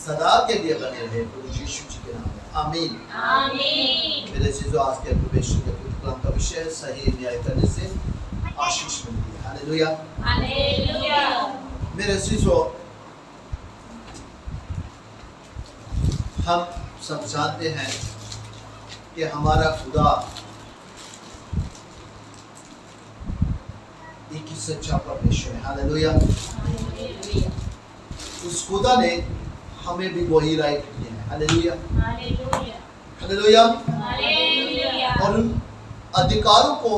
सदा के लिए बने रहे प्रभु यीशु जी के नाम में, आमीन आमीन। मेरे चीजों आज के परमेश्वर के पवित्र कलाम का विषय सही न्याय करने से आशीष मिलती है। Hallelujah hallelujah. मेरे चीजों हम सब जानते हैं कि हमारा खुदा एक ही सच्चा परमेश्वर है। हालेलुया। हालेलुया। उस खुदा ने हमें भी वही राइट दिए हैं। Hallelujah hallelujah. हालेलुया। हालेलुया। और उन अधिकारों को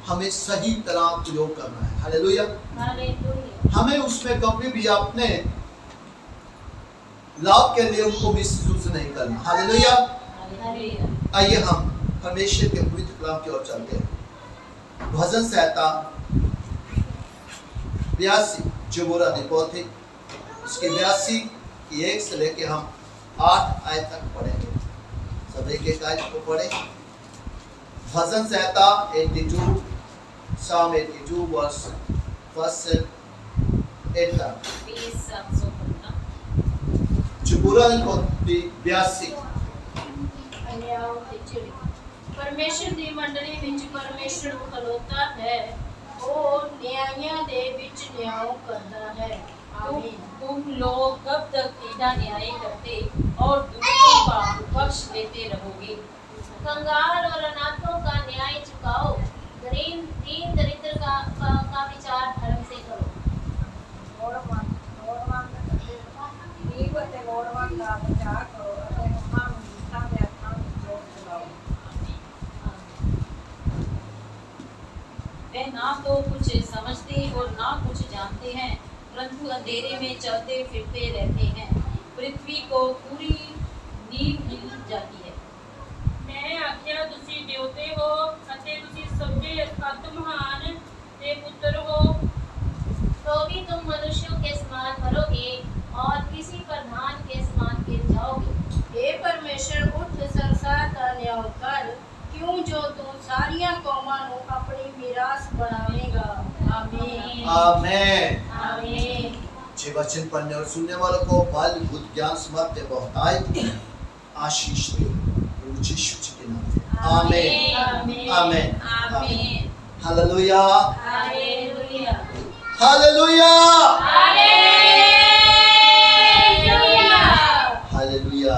हमें सही तरह प्रयोग करना है। हालेलुया। हालेलुया। हमें उसमें कभी भी अपने लाभ के लिए उनको मिसयूज नहीं करना। हालेलुया। हालेलुया। आइए हम परमेश्वर के पवित्र कलाम की ओर चलते हैं। भजन संहिता 82 जो बुरा निपोथ है उसके 82 की 1 से लेके हम 8 आयत तक पढ़ेंगे। सब एक एक आयत को पढ़े। भजन संहिता 82 Psalm 82 वर्स 1 से 8 तक। जुबुरा निपोथ 82 परमेश्वर ਦੀ ਮੰਡਲੀ ਵਿੱਚ ਪਰਮੇਸ਼ਰ ਖਲੋਤਾ ਹੈ ਉਹ ਨਿਆਂਇਆਂ ਦੇ ਵਿੱਚ ਨਿਆਂ ਕਰਦਾ ਹੈ आमीन। तुम लोग कब तक सीधा न्याय करते और दुष्टों का पक्ष लेते रहोगे? कंगाल और अनाथों का न्याय चुकाओ, दीन दरिद्र का विचार धर्म से करो। वे ना तो कुछ समझते और ना कुछ जानते हैं, परंतु अंधेरे में चलते फिरते रहते हैं। पृथ्वी को पूरी नींव हिल जाती है। मैं आख्या तुसी देवते हो अते तुसी सबे अत महान ते पुत्र हो तो भी तुम मनुष्यों के समान मरोगे और किसी प्रधान के समान गिर जाओगे। हे परमेश्वर उठ संसार का न्याय कर क्यों जो तू सारियां कौमां ਨੂੰ ਆਪਣੀ ਮਿਰਾਸ ਬਣਾਵੇਂਗਾ आमीन आमीन। आमीन। जे वचन पढ़ने और सुनने वालों को बल बुद्धि ज्ञान समर्थ बहुतायत आशीष दे प्रभु यीशु जी के नाम में, आमीन आमीन आमीन। Hallelujah hallelujah hallelujah hallelujah hallelujah.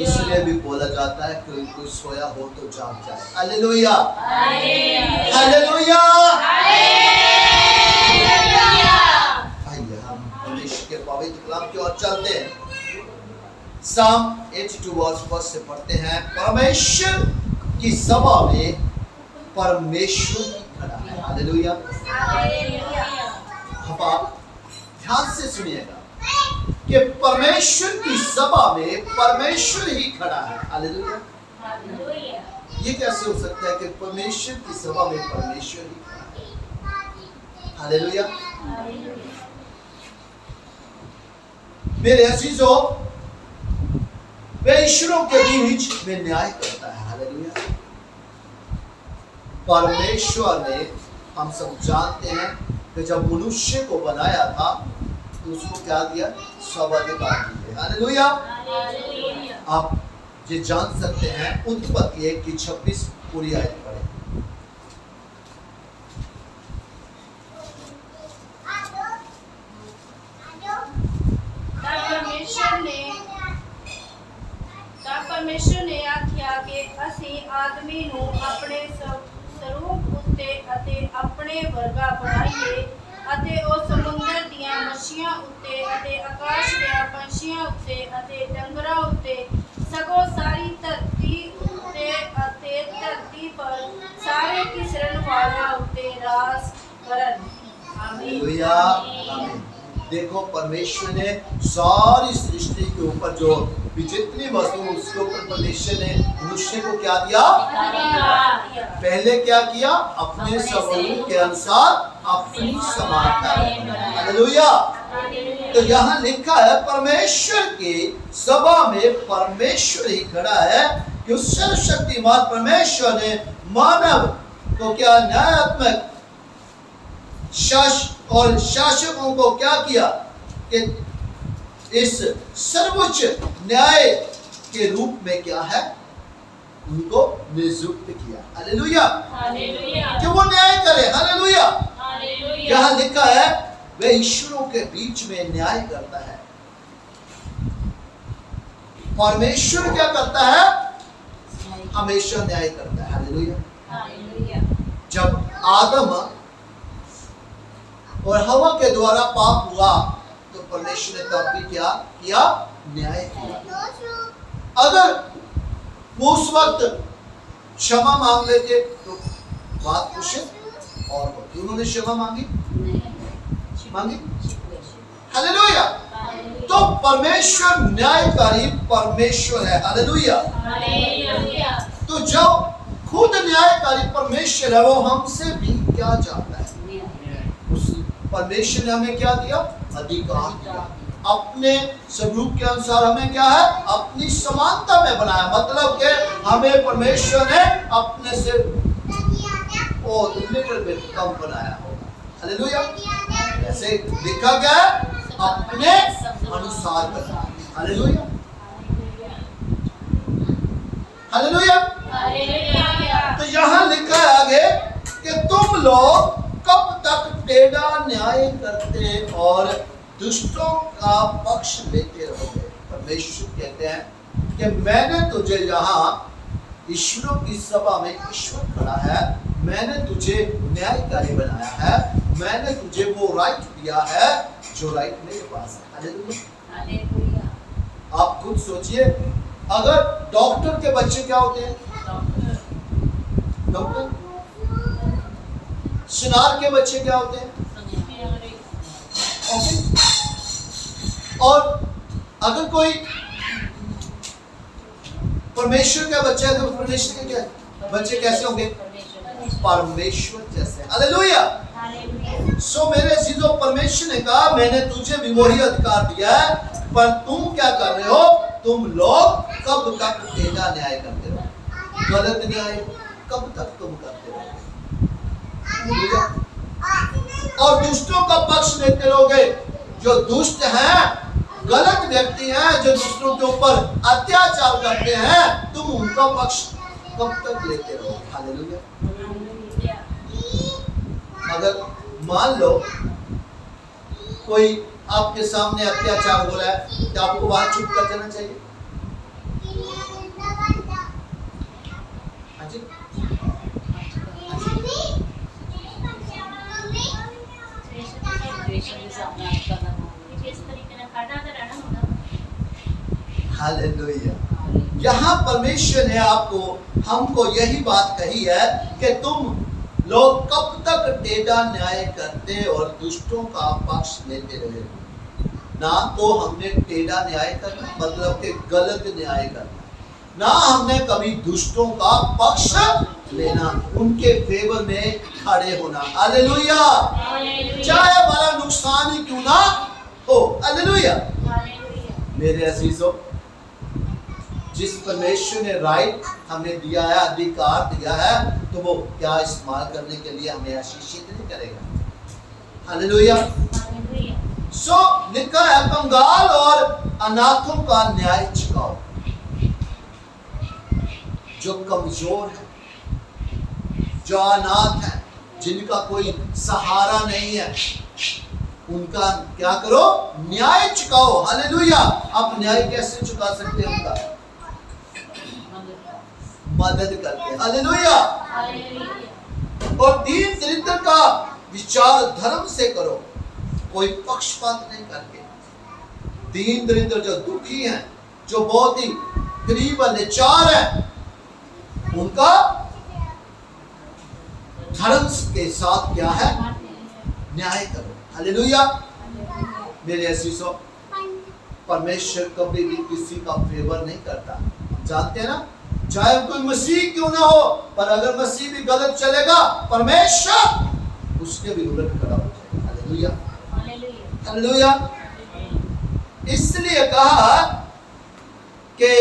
इसलिए भी बोला जाता है कोई कोई सोया हो तो जाग जाए। Hallelujah hallelujah. आइए हम परमेश्वर के पवित्र कलाम की ओर चलते हैं। Psalm 82 वर्स 1 से पढ़ते हैं। परमेश्वर की सभा में परमेश्वर ही खड़ा है। हालेलुया। अब आप ध्यान से सुनिएगा कि परमेश्वर की सभा में परमेश्वर ही खड़ा है। हालेलुया। ये कैसे हो सकता है कि परमेश्वर की सभा में परमेश्वर ही खड़ा है? हालेलुया। मेरे अजीजों, वह ईश्वरों के बीच में न्याय करता है। हालेलुया। परमेश्वर ने, हम सब जानते हैं कि जब मनुष्य को बनाया था तो उसको क्या दिया? सब अधिकार दिए। हालेलुया। आप ये जान सकते हैं उत्पत्ति 1 की 26 पूरी आयत पढ़े। परमेश्वर ने आख्या कि ਅਸੀਂ ਆਦਮੀ ਨੂੰ ਆਪਣੇ ਸਰੂਪ ਉੱਤੇ ਅਤੇ ਆਪਣੇ ਵਰਗਾ ਬਣਾਈਏ ਅਤੇ ਉਹ ਸਮੁੰਦਰ ਦੀਆਂ ਮੱਛੀਆਂ ਉੱਤੇ ਅਤੇ ਆਕਾਸ਼ ਦੇ ਪੰਛੀਆਂ ਉੱਤੇ ਅਤੇ ਡੰਗਰਾਂ ਉੱਤੇ ਸਗੋਂ ਸਾਰੀ ਧਰਤੀ ਉੱਤੇ ਅਤੇ ਧਰਤੀ ਪਰ ਸਾਰੇ ਕਿਸਰਨ ਵਾਲਿਆਂ ਉੱਤੇ ਰਾਜ ਕਰਨ। हालेलुया आमीन। देखो परमेश्वर ने सारी सृष्टि के ऊपर जो भी जितनी वस्तु उसके ऊपर परमेश्वर ने मनुष्य को क्या दिया? पहले क्या किया? अपने स्वरूप के अनुसार अपनी समानता। हालेलुया। तो यहाँ लिखा है परमेश्वर की सभा में परमेश्वर ही खड़ा है कि उस सर्वशक्तिमान परमेश्वर ने मानव को क्या न्यायात्मक शासकों को क्या किया कि इस सर्वोच्च न्याय के रूप में क्या है, उनको नियुक्त किया। हालेलुया, हालेलुया, कि वो न्याय करे। हालेलुया, हालेलुया, यहाँ लिखा है वह ईश्वरों के बीच में न्याय करता है। परमेश्वर क्या करता है, हमेशा न्याय करता है। हालेलुया। हालेलुया, जब आदम और हवा के द्वारा पाप हुआ तो परमेश्वर ने तब भी क्या किया, न्याय किया। अगर वो उस वक्त क्षमा मांग लेते तो बात कुछ और होती। उन्होंने क्षमा मांगी, हालेलुया। तो परमेश्वर न्यायकारी परमेश्वर है। हालेलुया। हालेलुया, तो जब खुद न्यायकारी परमेश्वर है, वो हमसे भी क्या चाहता है, उस परमेश्वर ने हमें क्या दिया, अधिकार दिया। अपने स्वरूप के अनुसार हमें क्या है, अपनी समानता में बनाया। मतलब कि हमें परमेश्वर ने अपने से लिटिल बिट कम बनाया होगा। हालेलुया। ऐसे लिखा गया है, अपने अनुसार बनाया। Hallelujah, hallelujah. हालेलुया, तो यहाँ लिखा है आगे कि तुम लोग कब तक टेढ़ा न्याय करते और दुष्टों का पक्ष लेते रहोगे। परमेश्वर कहते हैं कि मैंने तुझे यहाँ ईश्वरों की सभा में, ईश्वर खड़ा है, मैंने तुझे न्यायकारी बनाया है, मैंने तुझे वो राइट दिया है जो राइट मेरे पास है। हालेलुया। हालेलुया। आप खुद सोचिए, अगर डॉक्टर के बच्चे क्या होते हैं, डॉक्टर। सुनार के बच्चे क्या होते हैं, ओके। और अगर कोई परमेश्वर का बच्चा है तो परमेश्वर के क्या बच्चे कैसे होंगे, परमेश्वर जैसे। हालेलुया। सो मेरे चीजों, परमेश्वर ने कहा मैंने तुझे भी वही अधिकार दिया है, पर तुम क्या कर रहे हो, तुम लोग कब तक टेढ़ा न्याय करते रहो, गलत न्याय कब तक तुम करते रहोगे, और दुष्टों का पक्ष लेते रहोगे। जो दुष्ट हैं, गलत व्यक्ति हैं, जो दूसरों के ऊपर अत्याचार करते हैं, तुम उनका पक्ष कब तक लेते रहोगे। हालेलुया। अगर मान लो कोई आपके सामने अत्याचार हो रहा है तो आपको बात चुप कर देना चाहिए। हाँ जी? हालेलुया। यहाँ परमेश्वर ने हमको यही बात कही है कि तुम लोग कब तक टेढ़ा न्याय करते और दुष्टों का पक्ष लेते रहे। ना तो हमने टेढ़ा न्याय करना, मतलब कि गलत न्याय करना, ना हमने कभी दुष्टों का पक्ष लेना, उनके फेवर में खड़े होना। हालेलुया। चाहे बड़ा नुकसान ही क्यों ना हो। हालेलुया। मेरे अजीजों, जिस परमेश्वर ने राइट हमें दिया है, अधिकार दिया है, तो वो क्या इस्तेमाल करने के लिए हमें आशीषित नहीं करेगा। हालेलुया। सो लिखा है, कंगाल और अनाथों का न्याय चुकाओ। जो कमजोर है, जो अनाथ है, जिनका कोई सहारा नहीं है, उनका क्या करो, न्याय चुकाओ। हालेलुया। आप न्याय कैसे चुका सकते हैं, उनका मदद करके। हालेलुया। और दीन दरिद्र का विचार धर्म से करो, कोई पक्षपात नहीं करके। दीन दरिद्र जो दुखी हैं, जो बहुत ही गरीब लाचार है, उनका धर्म के साथ क्या है, न्याय करो। हालेलुया। मेरे अजीजों, परमेश्वर कभी भी किसी का फेवर नहीं करता। जानते हैं ना, चाहे कोई मसीह क्यों ना हो, पर अगर मसीह भी गलत चलेगा, परमेश्वर उसके भी उलट खड़ा हो जाएगा। हालेलुया। हालेलुया। इसलिए कहा कि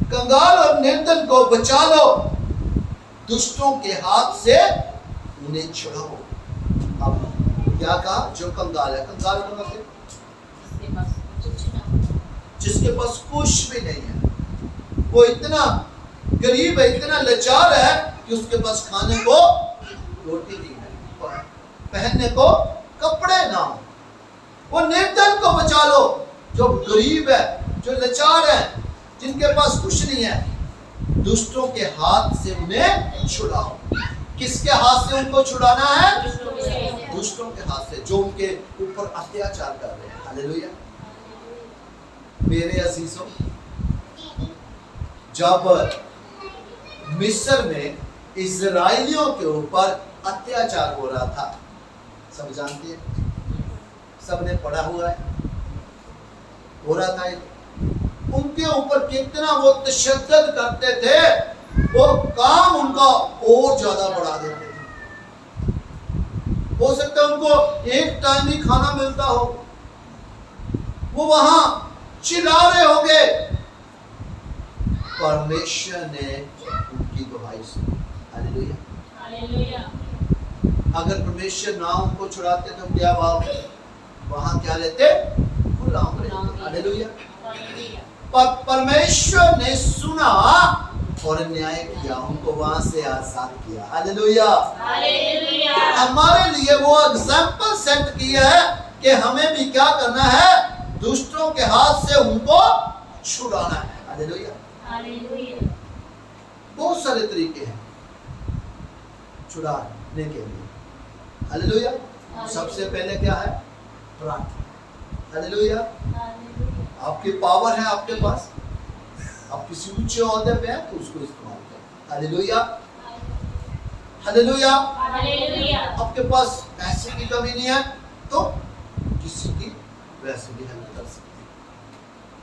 कंगाल और निर्धन को बचा लो, दुष्टों के हाथ से उन्हें छुड़ाओ। अब क्या कहा, जो कंगाल है, कंगाल का मतलब जिसके पास कुछ भी नहीं है, वो इतना गरीब है, इतना लाचार है कि उसके पास खाने को रोटी नहीं है, पहनने को कपड़े ना हो। वो निर्धन को बचा लो, जो गरीब है, जो लाचार है, जिनके पास कुछ नहीं है, दुष्टों के हाथ से उन्हें छुड़ाओ। किसके हाथ से उनको छुड़ाना है? दुष्टों के हाथ से, जो उनके ऊपर अत्याचार कर रहे हैं। हालेलुया। मेरे अजीजों, जब मिस्र में इजराइलियों के ऊपर अत्याचार हो रहा था, सब जानते हैं, सबने पढ़ा हुआ है, हो रहा था, उनके ऊपर कितना वो तशद्दुद करते थे, वो काम उनका और ज्यादा बढ़ा देते थे। हो सकता है उनको एक टाइम ही खाना मिलता हो, वो वहां चिल्ला रहे होंगे। परमेश्वर ने उनकी दुहाई सुनी। Hallelujah, hallelujah. अगर परमेश्वर ना उनको छुड़ाते तो क्या वहां क्या लेते? गुलाम रहते। हालेलुया। पर परमेश्वर ने सुना और न्याय किया, उनको वहां से आजाद किया। Hallelujah, hallelujah. हमारे लिए वो एग्जाम्पल सेट किया है कि हमें भी क्या करना है? दुष्टों के हाथ से उनको छुड़ाना है। हालेलुया। हालेलुया। बहुत सारे तरीके हैं छुड़ाने के लिए। हालेलुया। सबसे पहले क्या है? प्रार्थना। हालेलुया। आपकी पावर है आपके पास, आप किसी ऊंचे ओहदे पे हैं तो उसको इस्तेमाल करें। Hallelujah, hallelujah. हालेलुया। आपके पास पैसे की कमी नहीं है तो किसी की वैसे भी हेल्प कर सकते हैं,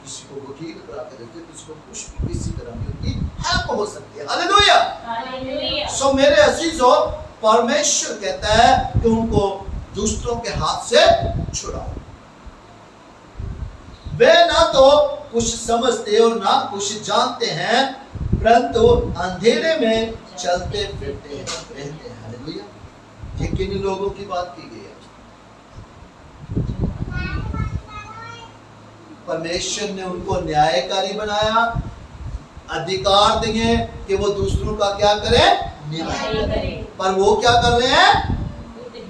किसी को वकील करा के देते, किसी को कुछ भी किसी तरह की उनकी हेल्प हो सकती है। Hallelujah, hallelujah. सो मेरे अजीजों, परमेश्वर कहता है कि उनको दुष्टों के हाथ से छुड़ाओ। वे ना तो कुछ समझते और ना कुछ जानते हैं, परंतु अंधेरे में चलते फिरते रहते हैं। हालेलुया। ये किन लोगों की बात की गई है? परमेश्वर ने उनको न्यायकारी बनाया, अधिकार दिए कि वो दूसरों का क्या करें? न्याय करें। पर वो क्या कर रहे हैं?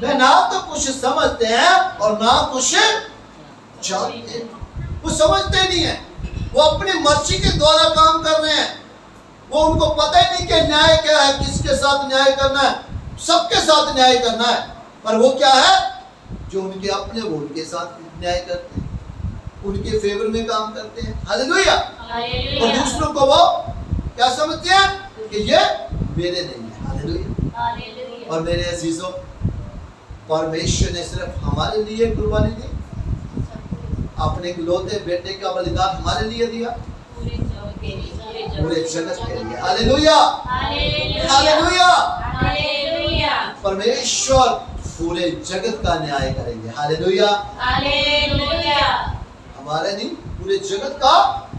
वे ना तो कुछ समझते हैं और ना कुछ जानते हैं। वो समझते नहीं है, वो अपनी मर्जी के द्वारा काम कर रहे हैं। वो उनको पता ही नहीं कि न्याय क्या है, किसके साथ न्याय करना है, सबके साथ न्याय करना है। पर वो क्या है? जो उनके अपने वो उनके साथ न्याय करते हैं, उनके फेवर में काम करते हैं। हालेलुया। और दूसरों को वो क्या समझते हैं कि ये मेरे नहीं है। हालेलुया। और मेरे अजीजों, परमेश्वर ने सिर्फ हमारे लिए कुर्बानी दी, अपने इकलौते बेटे का बलिदान हमारे लिए दिया, पूरे जगत के लिए। Hallelujah, hallelujah. परमेश्वर पूरे जगत का न्याय करेंगे। Hallelujah, hallelujah. हमारे नहीं, पूरे जगत का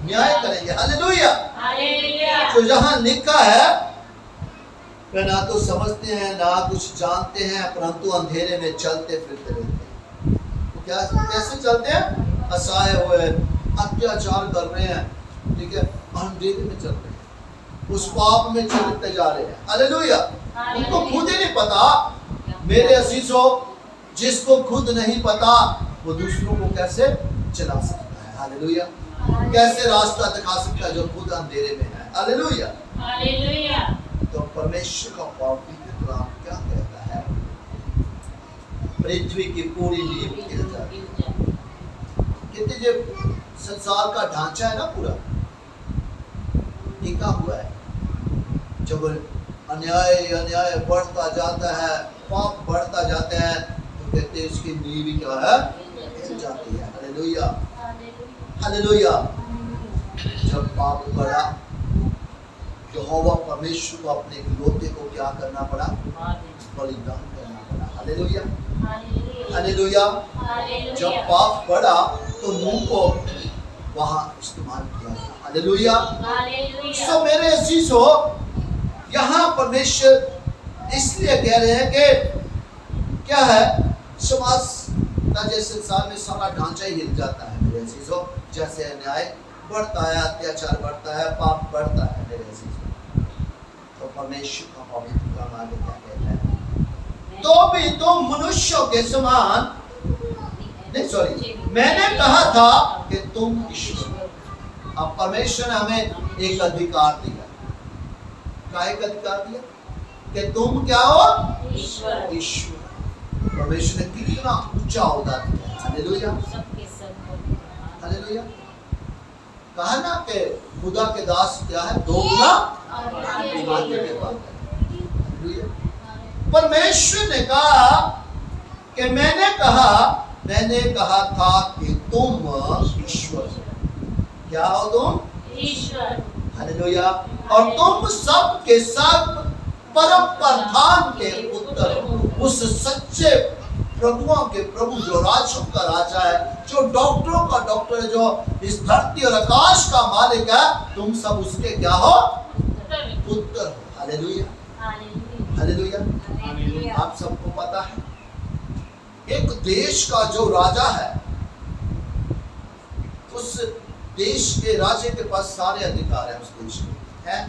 न्याय करेंगे। हालेलुया। हालेलुया। तो जहां लिखा है वे ना तो समझते हैं ना कुछ जानते हैं, परंतु अंधेरे में चलते फिरते रहते हैं। तो क्या कैसे चलते हैं? असहाय हुए, अत्याचार कर रहे हैं, ठीक है, अंधेरे में चल रहे हैं, उस पाप में चलते जा रहे हैं। हालेलुया। उनको खुद ही नहीं पता। मेरे अजीजों, जिसको खुद नहीं पता वो दूसरों को कैसे चला सकता है? हालेलुया। कैसे रास्ता दिखा सकता है जो खुद अंधेरे में है? Hallelujah, hallelujah. तो परमेश्वर का पवित्र कलाम क्या कहता है? पृथ्वी की पूरी नींव हिल जाती है। कहते जो संसार का ढांचा है ना, पूरा टिका हुआ है। जब अन्याय बढ़ता जाता है, पाप बढ़ता जाता है, तो कहते हैं इसकी नींव क्या है? हिल जाती है। Hallelujah, hallelujah. जब पाप बढ़ा, यहोवा परमेश्वर को अपने इकलौते को क्या करना पड़ा? बलिदान करना पड़ा। Hallelujah, hallelujah. जब पाप बढ़ा तो नूह को वहां इस्तेमाल किया गया। हालेलुया। सो मेरे अजीजों, यहाँ परमेश्वर इसलिए कह रहे हैं कि क्या है? समाज छोटा जैसे संसार में सारा ढांचा ही हिल जाता है मेरे अजीजों। जैसे अन्याय बढ़ता है, अत्याचार बढ़ता है, पाप बढ़ता है मेरे अजीजों। तो परमेश्वर का पवित्र कलाम आगे क्या कहता है? तो भी तुम मनुष्यों के समान, नहीं सॉरी, मैंने कहा था कि तुम ईश्वर। अब परमेश्वर ने हमें एक अधिकार दिया। क्या एक अधिकार दिया? कि तुम क्या हो? ईश्वर। ईश्वर। परमेश्वर ने कितना ऊंचा होदा दिया। Hallelujah, hallelujah. कहा ना कि खुदा के दास क्या है? दोगुना आगे के बाद। हालेलुया। परमेश्वर ने कहा कि मैंने कहा था कि तुम ईश्वर। क्या हो तुम? ईश्वर। हालेलुया। और तुम सब के सब परम प्रधान के पुत्र हो, उस सच्चे प्रभुओं के प्रभु जो राजों का राजा है, जो डॉक्टरों का डॉक्टर है, जो इस धरती और आकाश का मालिक है। तुम सब उसके क्या हो? पुत्र हो। Hallelujah, hallelujah. आप सबको पता है एक देश का जो राजा है, उस देश के राजे के पास सारे अधिकार है उस देश में, है?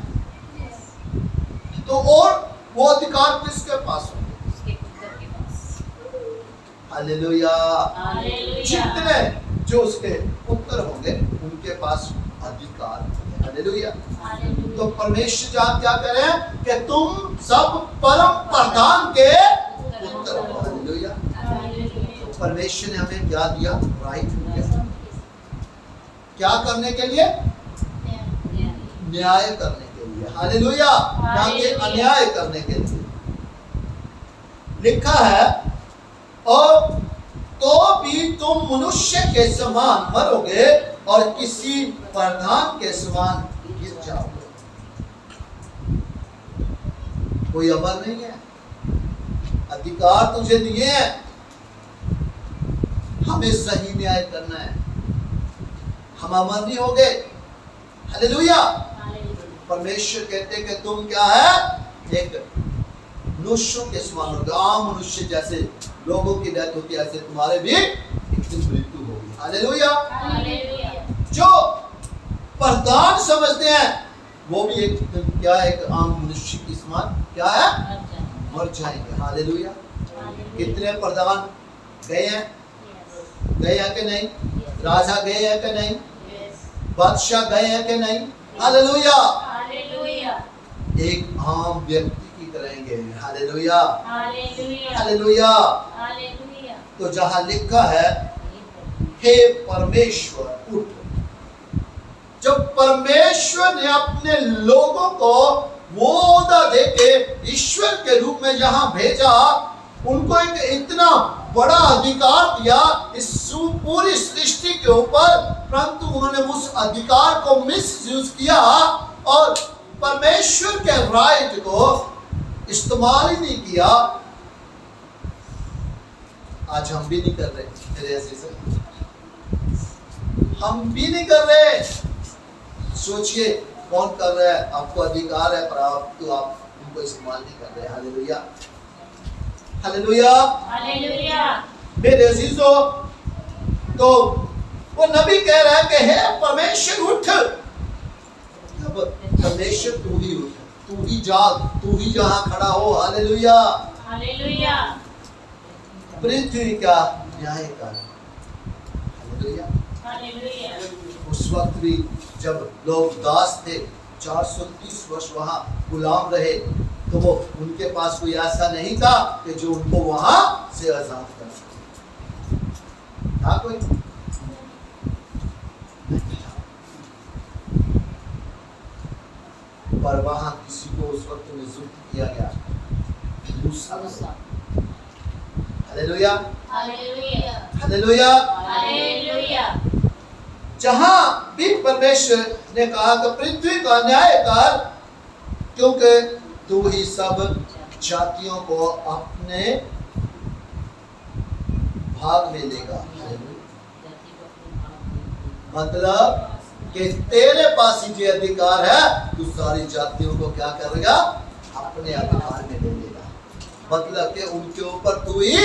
तो और वो अधिकार किसके पास होंगे? उसके पुत्र के पास। हालेलुया। हालेलुया। जितने जो उसके पुत्र होंगे उनके पास अधिकार होंगे। हालेलुया। तो परमेश्वर जहाँ क्या करें कि तुम सब परम प्रधान के पुत्र हो। हालेलुया। तो परमेश्वर ने हमें क्या दिया? राइट दिया। क्या करने के लिए? न्याय करने के लिए। हालेलुया। ना कि अन्याय करने के लिए। लिखा है, और तो भी तुम मनुष्य के समान मरोगे और किसी प्रधान के समान गिर जाओगे। कोई अमर नहीं है, अधिकार तुझे दिए हैं, हमें सही न्याय करना है। हम अमर नहीं हो गए। हालेलुया। परमेश्वर कहते हैं कि तुम क्या है? एक मनुष्यों के समान होगे। आम मनुष्य जैसे लोगों की डेथ होती है, ऐसे तुम्हारे भी एक दिन मृत्यु होगी। हालेलुया। जो प्रधान समझते हैं वो भी एक क्या है? एक आम मनुष्य के समान क्या है? मर जाएंगे। हालेलुया। कितने प्रधान गए हैं? गए हैं कि नहीं? राजा गए हैं कि नहीं? बादशाह गए हैं कि नहीं? हालेलुया। एक आम व्यक्ति की तरह गए। Hallelujah, hallelujah. तो जहां लिखा है, हे परमेश्वर उठ। जब परमेश्वर ने अपने लोगों को वो ओहदा देके ईश्वर के रूप में जहां भेजा, उनको एक इतना बड़ा अधिकार दिया इस पूरी सृष्टि के ऊपर, परंतु उन्होंने उस अधिकार को मिसयूज किया और परमेश्वर के राइट को इस्तेमाल ही नहीं किया। आज हम भी नहीं कर रहे मेरे अजीज़ों, हम भी नहीं कर रहे। सोचिए कौन कर रहा है? आपको अधिकार है पर आप उनको इस्तेमाल नहीं कर रहे। Hallelujah, hallelujah, hallelujah. मेरे अजीजों, तो वो नबी कह रहा है कि हे परमेश्वर उठ। अब परमेश्वर तू ही उठ, तू ही जाग, तू ही जहां खड़ा हो। Hallelujah, hallelujah. पृथ्वी का न्याय कर। Hallelujah, hallelujah. उस वक्त भी जब लोग दास थे, 430 वर्ष वहां गुलाम रहे, तो वो उनके पास कोई ऐसा नहीं था कि जो उनको वहां से आजाद कर सके। था कोई? पर वहां किसी को उस वक्त नियुक्त किया गया, मूसा। Hallelujah, hallelujah, hallelujah, hallelujah. जहां भी परमेश्वर ने कहा कि पृथ्वी का न्याय कर, क्योंकि तू ही सब जातियों को अपने भाग में लेगा। मतलब कि तेरे पास ही जो अधिकार है, तू सारी जातियों को क्या करेगा? अपने अधिकार में ले लेगा। मतलब कि उनके ऊपर तू ही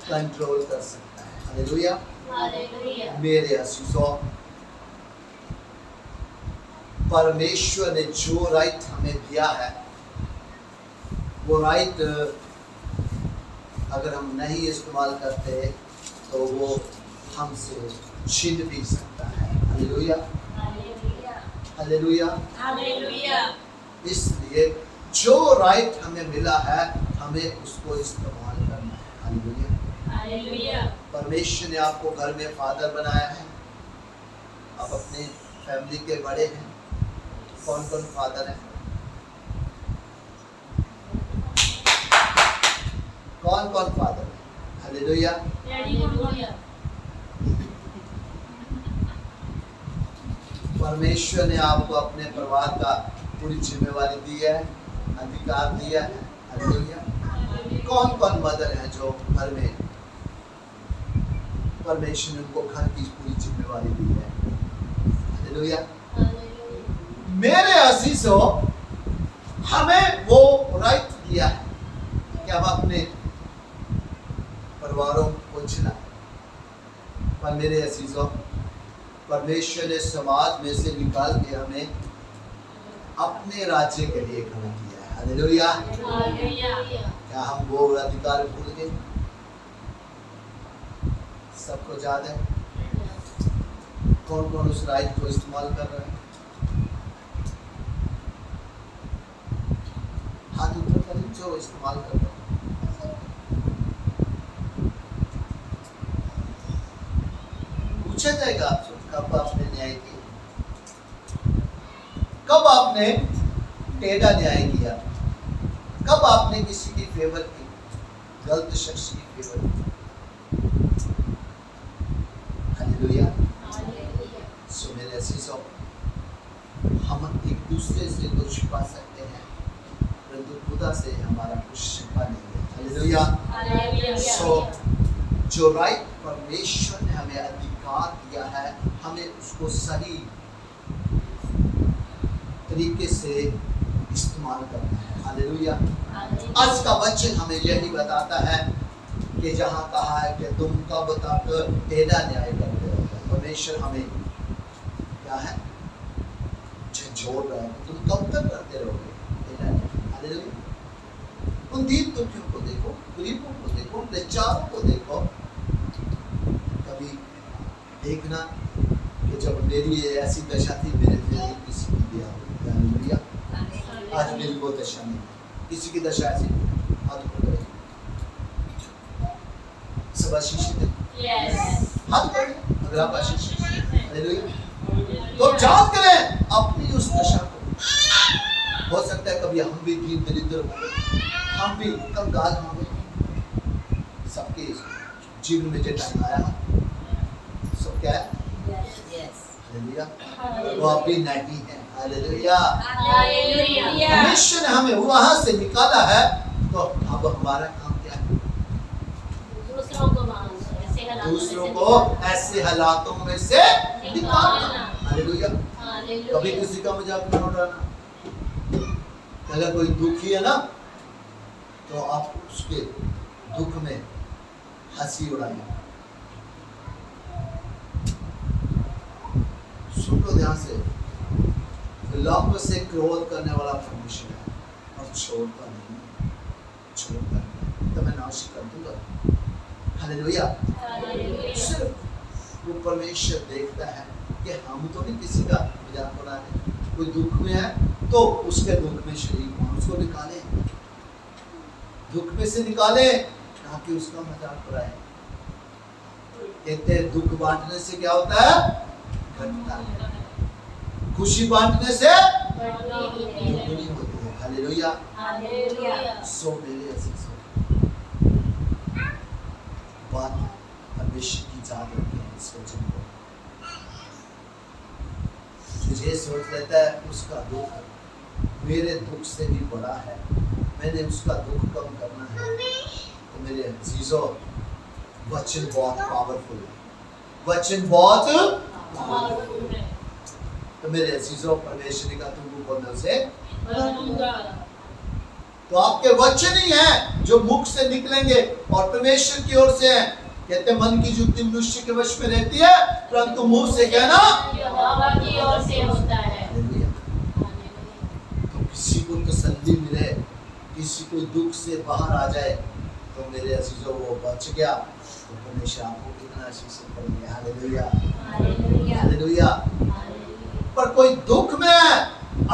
कंट्रोल कर सकता है। हालेलुया। हालेलुया। मेरे अजीजों, परमेश्वर ने जो राइट हमें दिया है, वो राइट अगर हम नहीं इस्तेमाल करते तो वो हमसे छीन भी सकता है। Hallelujah, hallelujah. हालेलुया। इसलिए जो राइट हमें मिला है, हमें उसको इस्तेमाल करना है। हालेलुया। हालेलुया। परमेश्वर ने आपको घर में फादर बनाया है, आप अपने फैमिली के बड़े हैं। कौन कौन फादर है? कौन कौन फादर है? हालेलुया। हालेलुया। परमेश्वर ने आपको अपने परिवार का पूरी जिम्मेवारी दी है, अधिकार दिया है। हालेलुया। कौन कौन मदर है जो घर में परमेश्वर ने उनको घर की पूरी जिम्मेवारी दी है? हालेलुया। मेरे अजीजों, हमें वो राइट दिया है कि हम अपने परिवारों को चलाएं। पर मेरे अजीजों, परमेश्वर ने समाज में से निकाल के हमें अपने राज्य के लिए खड़ा किया है। हालेलुया। क्या हम वो अधिकार भूल गए? सबको याद है? कौन कौन उस राइट को इस्तेमाल कर रहा है? हाथ ऊपर करें जो इस्तेमाल कर रहे हैं। पूछा जाएगा आपसे, कब आपने न्याय किया? कब आपने टेढ़ा न्याय किया? कब आपने किसी की फेवर की, गलत शख्स की फेवर की? हालेलुया। सो मेरे अजीजों, हम एक दूसरे से तो छिपा सकते हैं, परंतु खुदा से हमारा कुछ छिपा नहीं है। हालेलुया। सो जो राइट परमेश्वर ने हमें अधिकार दिया है, हमें उसको सही तरीके से इस्तेमाल करना है। हालेलुया। आज का वचन हमें यही बताता है कि जहाँ कहा है कि तुम कब तक टेढ़ा न्याय करते हो, परमेश्वर हमें क्या है झंझोड़ रहा है, तुम कब तक करते रहोगे टेढ़ा न्याय। हालेलुया। उन दीन दुखियों को देखो, गरीबों को देखो, बेचारों को देखो। कभी देखना कि जब मेरी ऐसी दशा थी, मेरे फिर किसी की भी हालेलुया। आज मेरी वो दशा नहीं, किसी की दशा ऐसी हाथ ऊपर करें, सब आशीषित है। हाथ ऊपर करें अगर आप आशीषित हैं। हालेलुया। तो जांच करें अपनी उस दशा को। हो सकता है कभी हम भी दीन दरिद्र होंगे, हम भी कंगाल होंगे। सबके जीवन में जो टाइम आया, सब क्या है? हालेलुया। वो आप भी नहीं है। हालेलुया। परमेश्वर ने हमें वहां से निकाला है, तो अब हमारा काम क्या है? दूसरों को ऐसे हालातों में से निकालना। हालेलुया। कभी किसी का मजाक न उड़ाना। अगर कोई दुखी है ना, तो आप उसके दुख में हंसी उड़ाइए। सुन लो ध्यान से, विलंब से क्रोध करने वाला परमेश्वर है और छोड़ता नहीं, तो मैं नाश कर दूंगा। हालेलुया। सिर्फ वो परमेश्वर देखता है कि हम तो नहीं किसी का मजाक उड़ा रहे। कोई दुख में है तो उसके दुख में शरीक हो, उसको निकाले, दुख में से निकाले, ताकि उसका मजाक उड़ाए। कहते हैं दुख बांटने से क्या होता है? घटता है। खुशी बांटने से दुगनी होती है। हालेलुया। सो मेरे अजीजों, बात परमेश्वर की याद रखें इस वचन को। तुझे सोच लेता है उसका दुख मेरे दुख से भी बड़ा है, मैंने उसका दुख कम करना है, तो मेरे अजीजों, वचन बहुत पावरफुल है। वचन बहुत पावरफुल है। तो मेरे अजीजों, परमेश्वर का तुमको कौन से तो आपके वचन ही हैं जो मुख से निकलेंगे और परमेश्वर की ओर से हैं कहते मन की युक्ति मनुष्य के वश में रहती है, परंतु मुंह से कहना यहोवा की ओर से होता है। तो किसी को तसल्ली मिले, किसी को दुख से बाहर आ जाए, तो मेरे अजीजों वो बच गया, तो परमेश्वर आपको कितना आशीष करेंगे। Hallelujah, hallelujah. पर कोई दुख में है,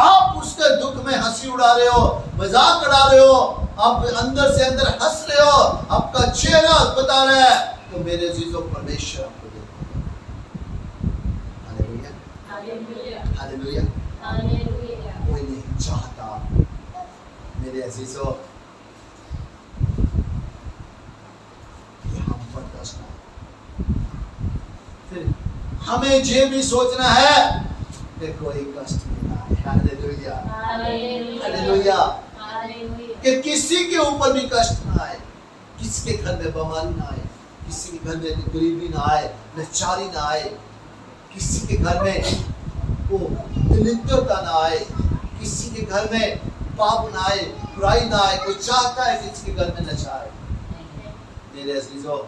आप उसके दुख में हंसी उड़ा रहे हो, मजाक उड़ा रहे हो, आप अंदर से अंदर हंस रहे हो, आपका चेहरा बता रहा है, तो मेरे अजीजों परमेश्वर आपको देखेगा। Hallelujah, hallelujah, hallelujah. कोई नहीं चाहता मेरे अजीजों कि हम पर कष्ट आए। फिर हमें ये भी सोचना है कि कोई कष्ट नहीं आए। Hallelujah, hallelujah. कि किसी के ऊपर भी कष्ट ना आए, किसी के घर में बीमारी ना आए, किसी के घर में गरीबी ना आए, लाचारी ना आए, किसी के घर में वो दरिद्रता ना आए, किसी के घर में पाप ना आए, बुराई ना आए। कोई चाहता है किसी के घर में नशा आए। मेरे अजीजों,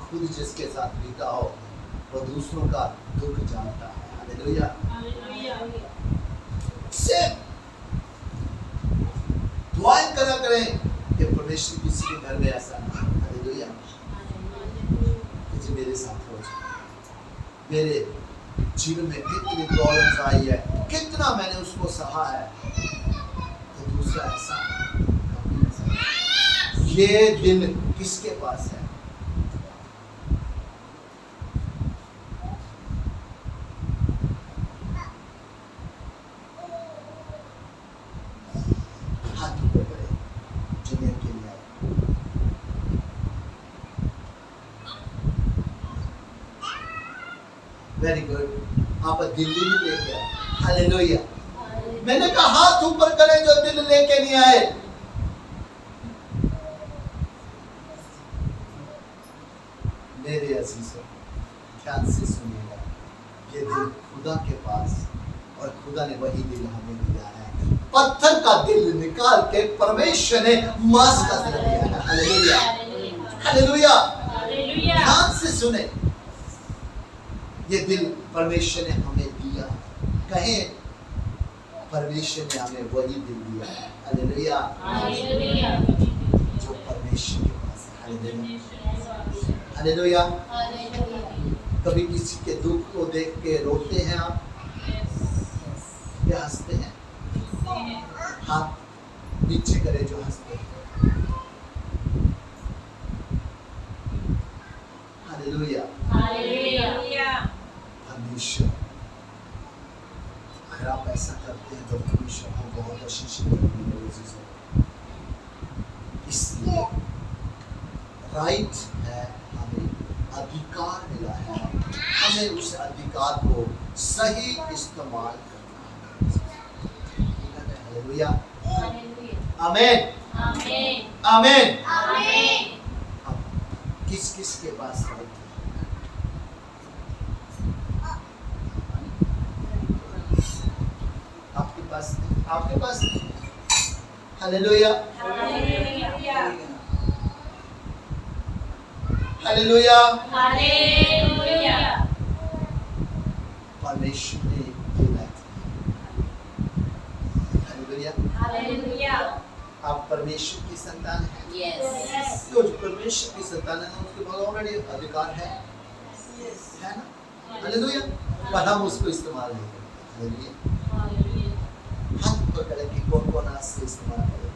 खुद जिसके साथ बीता हो वो दूसरों का दुख जानता है। हालेलुया, से दुआएं करा करें कि परमेश्वर किसी के घर में ऐसा ना हो। हालेलुया, कि मेरे साथ हो जाए। मेरे जीवन में कितनी प्रॉब्लम्स आई है, कितना मैंने उसको सहा है, तो दूसरा ऐसा कभी ना सहा। ये दिन किसके पास है? हाथ ऊपर करें जिन्हें के लिए वेरी गुड। आप दिल्ली भी लेके आए। हालेलुया। मैंने कहा हाथ ऊपर करें जो दिल लेके नहीं आए। मेरे अजीजों, ध्यान से सुनिएगा, ये दिल खुदा के पास, और खुदा ने वही दिल हमें दिया है। पत्थर का दिल निकाल के परमेश्वर ने मांस का दिल दिया है। Hallelujah, hallelujah. ध्यान से सुने, ये दिल परमेश्वर ने हमें दिया। कहें परमेश्वर ने हमें वही दिल दिया है। Hallelujah, hallelujah. जो परमेश्वर के पास है। Hallelujah, hallelujah. कभी किसी के दुख को देख के रोते हैं आप या हंसते हैं? हाथ नीचे करे जो हंसते हैं। Hallelujah, hallelujah. परमेश्वर, अगर आप ऐसा करते हैं तो परमेश्वर को बहुत आशीष देंगे। इसलिए राइट है, हमें अधिकार मिला है, हमें उस अधिकार को सही इस्तेमाल करना है। हालेलुया, आमीन, आमीन, आमीन। अब किस किस के पास राइट है? आपके पास, आपके पास। Hallelujah, hallelujah, hallelujah, hallelujah. परमेश्वर ने दिया। Hallelujah, hallelujah. आप परमेश्वर की संतान हैं। यस। जो परमेश्वर की संतान है उसके पास ऑलरेडी अधिकार है ना? हालेलुया। पर हम उसको इस्तेमाल नहीं करते। हालेलुया। हाथ ऊपर करें कि कौन कौन आज से इस्तेमाल करेगा?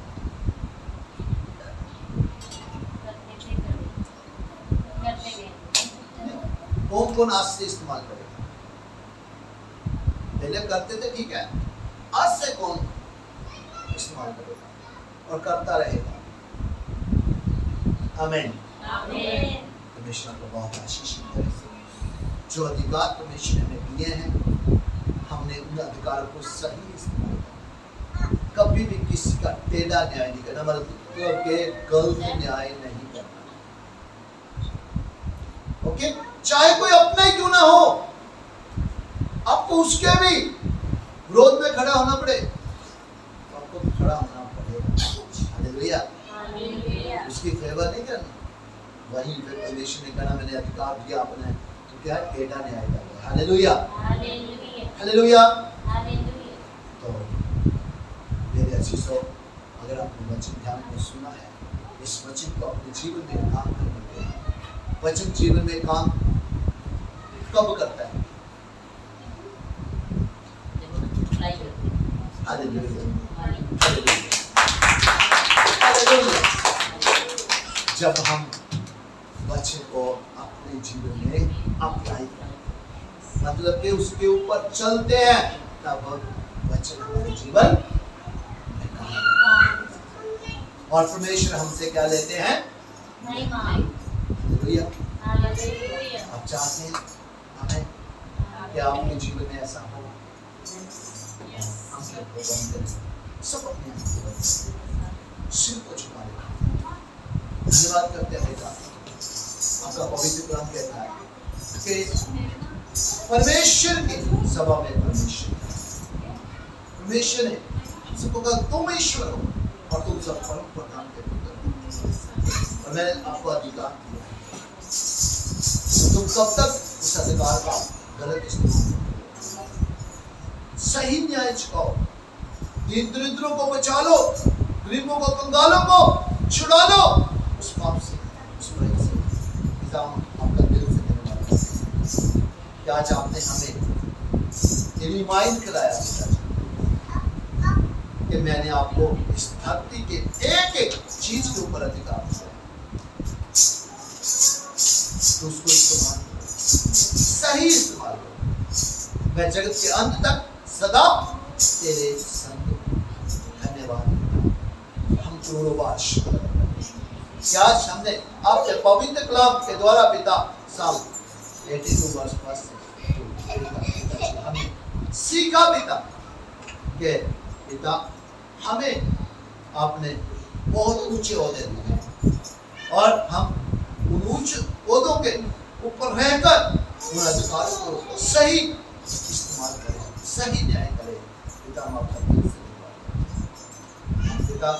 कौन कौन आज से इस्तेमाल करेगा? पहले करते थे, ठीक है, आज से कौन इस्तेमाल करेगा और करता रहेगा? आमीन, आमीन। परमेश्वर को बहुत आशीष मिले। जो अधिकार परमेश्वर ने हमें दिए हैं, हमने उन अधिकारों को सही इस्तेमाल करना। कभी भी किसी का टेढ़ा न्याय नहीं करना, मतलब के गलत न्याय नहीं करना। ओके, चाहे कोई अपना ही क्यों ना हो, आपको उसके भी विरोध में खड़ा होना पड़े तो आपको खड़ा होना पड़ेगा। Hallelujah, hallelujah. उसकी फेवर नहीं करना, वहीं पे परमेश्वर ने कहा मैंने अधिकार दिया अपने, तो क्या टेढ़ा न्याय करेगा। Hallelujah hallelujah hallelujah. हालेलुया। तो मेरे अजीजों, अगर आपने वचन ध्यान में सुना है, इस वचन को अपने जीवन में काम करने के, वचन जीवन में काम कब करता है? Hallelujah hallelujah. जब हम वचन को अपने जीवन में अप्लाई करते, मतलब कि उसके ऊपर चलते हैं, तब वचन हमारे जीवन में काम करता है। और परमेश्वर हमसे क्या लेते हैं? महिमा। हालेलुया। हालेलुया। आप चाहते हैं हमें क्या आपके जीवन में ऐसा हो? हम सबको बंद करें, सब अपने आप को बंद करें, सिर को झुका लें, धन्यवाद करते हैं पिता। आपका पवित्र कलाम कहता है कि परमेश्वर की सभा में परमेश्वर ने सबको कहा तुम ईश्वर हो और तुम सब परम प्रधान के पुत्र हो, और मैं आपको अधिकार दिया है, तुम कब तक उस अधिकार का गलत इस्तेमाल करोगे? सही न्याय चुकाओ, दीन दरिद्रों को बचा लो, गरीबों को, कंगालों को छुड़ा लो उस पाप से, उस बुराई से। पिता आपका दिल से धन्यवाद करते हैं कि आज आपने हमें रिमाइंड कराया पिताजी कि मैंने आपको इस धरती के एक एक चीज के ऊपर अधिकार दिया है, तो उसको इस्तेमाल करो, सही इस्तेमाल करो। मैं जगत के अंत तक सदा तेरे संग हूं। धन्यवाद। हम करोड़ों बार शुक्र कि आज हमने आपके पवित्र कलाम के द्वारा पिता साल 82 वर्ष हमने सीखा पिता कि पिता हमें आपने बहुत ऊंचे ओहदे दिए हैं, और हम उन उच्च ओहदों के ऊपर रहकर उन अधिकारों को सही इस्तेमाल करें, सही न्याय करें। पिता हम आपका दिल से धन्यवाद करते हैं। पिता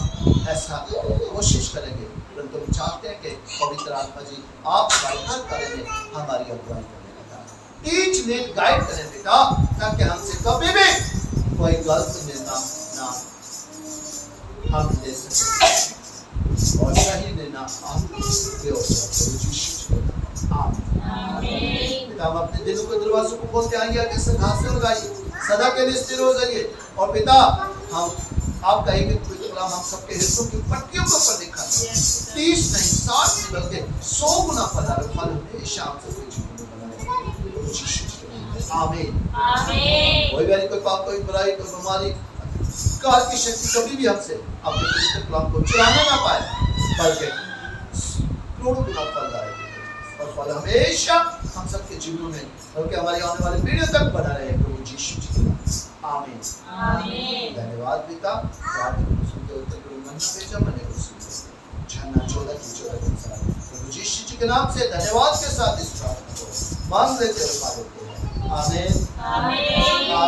ऐसा कोशिश करेंगे, परंतु हम चाहते हैं कि पवित्र आत्मा जी आप हर कार्य में हमारी अगुवाई करें पिता, टीच लीड गाइड करें पिता, ताकि हमसे कभी भी कोई गलत निर्णय ना हम ले सके और सही निर्णय हम ले सके। आमीन। पिता हम अपने दिलों के दरवाजों को खोलते आइए, आगे सिंहासन लगाइए, सदा के लिए स्थिर हो जाइए। और पिता हम आपका एक एक पवित्र कलाम हम सबके हिस्सों की पट्टियों के ऊपर लिखा है, 30 नहीं 60 नहीं बल्कि 100 गुना फल हमेशा आप सबके जीवन में बना रहे। आमीन आमीन। कोई भी कोई पाप, कोई बुराई, कोई बीमारी, काल की शक्ति कभी भी हमसे अपने पवित्र कलाम को चुराने ना पाए, बल्कि करोड़ों गुना फल लाए और फल हमेशा हम सबके जीवनों में, बल्कि हमारी आने वाली पीढ़ियों तक बना रहे। प्रभु यीशु जी के नाम आमीन आमीन। धन्यवाद पिता। प्रार्थना को सुनते उत्तर को मंच पे जब मैंने को सुनते झन्ना 14 की 14 के अनुसार प्रभु यीशु जी के नाम से धन्यवाद के साथ इस प्रार्थना को मांग लेते हुए पाते हैं। आमीन आमीन।